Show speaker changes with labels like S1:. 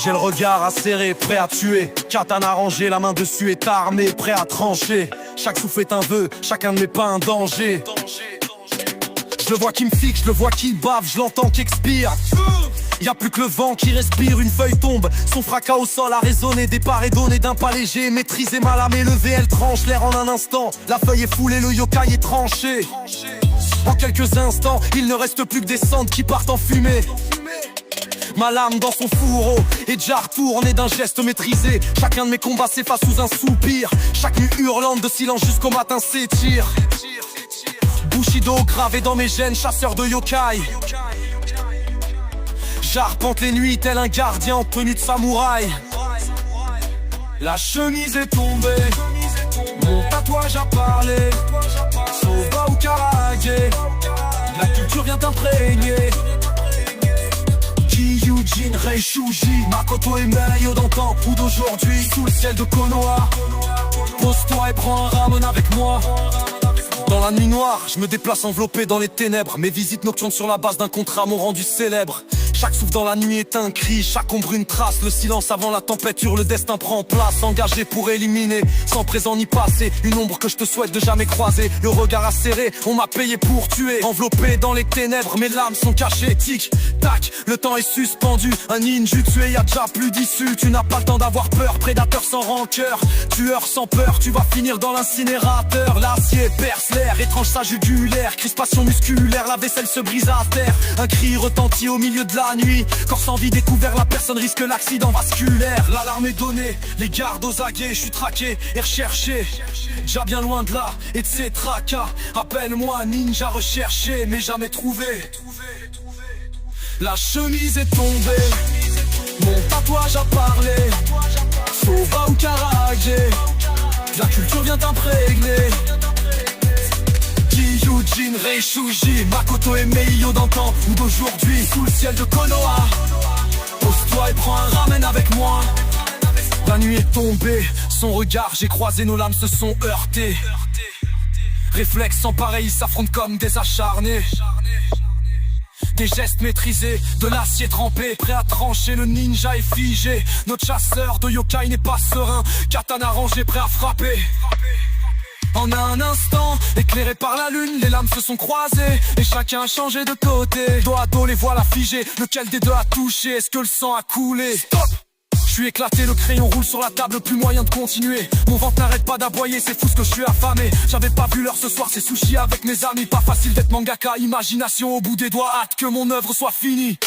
S1: J'ai le regard acéré, prêt à tuer. Katana rangé, la main dessus est armée, prêt à trancher. Chaque souffle est un vœu, chacun de mes pas un danger. Je le vois qui me fixe, je le vois qui bave, je l'entends qui expire. Y'a plus que le vent qui respire, une feuille tombe. Son fracas au sol a résonné, départ est donné d'un pas léger. Maîtrisé, ma lame élevée, elle tranche l'air en un instant. La feuille est foulée, le yokai est tranché. En quelques instants, il ne reste plus que des cendres qui partent en fumée. Ma lame dans son fourreau est déjà retournée d'un geste maîtrisé. Chacun de mes combats s'efface sous un soupir. Chaque nuit hurlante de silence jusqu'au matin s'étire. Bushido gravé dans mes gènes, chasseur de yokai. J'arpente les nuits tel un gardien en tenue de samouraï. La chemise est tombée, mon tatouage a parlé. Soba ou Karage, la culture vient imprégner. Kyujin, Reishuji, Makoto et Meio d'antan ou d'aujourd'hui. Sous le ciel de Konoha, pose-toi et prends un ramen avec moi. Dans la nuit noire, je me déplace enveloppé dans les ténèbres. Mes visites nocturnes sur la base d'un contrat m'ont rendu célèbre. Chaque souffle dans la nuit est un cri, chaque ombre une trace. Le silence avant la tempête hurle, le destin prend place. Engagé pour éliminer, sans présent ni passé. Une ombre que je te souhaite de jamais croiser. Le regard acéré, on m'a payé pour tuer. Enveloppé dans les ténèbres, mes lames sont cachées. Tic, tac, le temps est suspendu. Un ninjutsu et y'a déjà plus d'issue. Tu n'as pas le temps d'avoir peur, prédateur sans rancœur. Tueur sans peur, tu vas finir dans l'incinérateur. L'acier perce l'air, étrange sa jugulaire. Crispation musculaire, la vaisselle se brise à terre. Un cri retentit au milieu de la nuit. Corps sans vie découvert, la personne risque l'accident vasculaire. L'alarme est donnée, les gardes aux aguets. Je suis traqué et recherché, déjà bien loin de là et de ces tracas. Appelle-moi ninja recherché mais jamais trouvé. La chemise est tombée, mon tatouage a parlé. Soba ou Karage, la culture vient imprégner. Kyujin, Reishuji, Makoto et Meio d'antan ou d'aujourd'hui. Sous le ciel de Konoha, pose-toi et prends un ramen avec moi. La nuit est tombée, son regard j'ai croisé, nos lames se sont heurtées. Réflexes sans pareil, s'affrontent comme des acharnés. Des gestes maîtrisés, de l'acier trempé, prêt à trancher, le ninja est figé. Notre chasseur de yokai n'est pas serein, katana rangé, prêt à frapper. En un instant, éclairé par la lune, les lames se sont croisées et chacun a changé de côté. Dos à dos, les voilà figés, lequel des deux a touché? Est-ce que le sang a coulé? Stop! Je suis éclaté, le crayon roule sur la table, plus moyen de continuer. Mon ventre n'arrête pas d'aboyer, c'est fou ce que je suis affamé. J'avais pas vu l'heure ce soir, c'est sushi avec mes amis. Pas facile d'être mangaka, imagination au bout des doigts. Hâte que mon œuvre soit finie.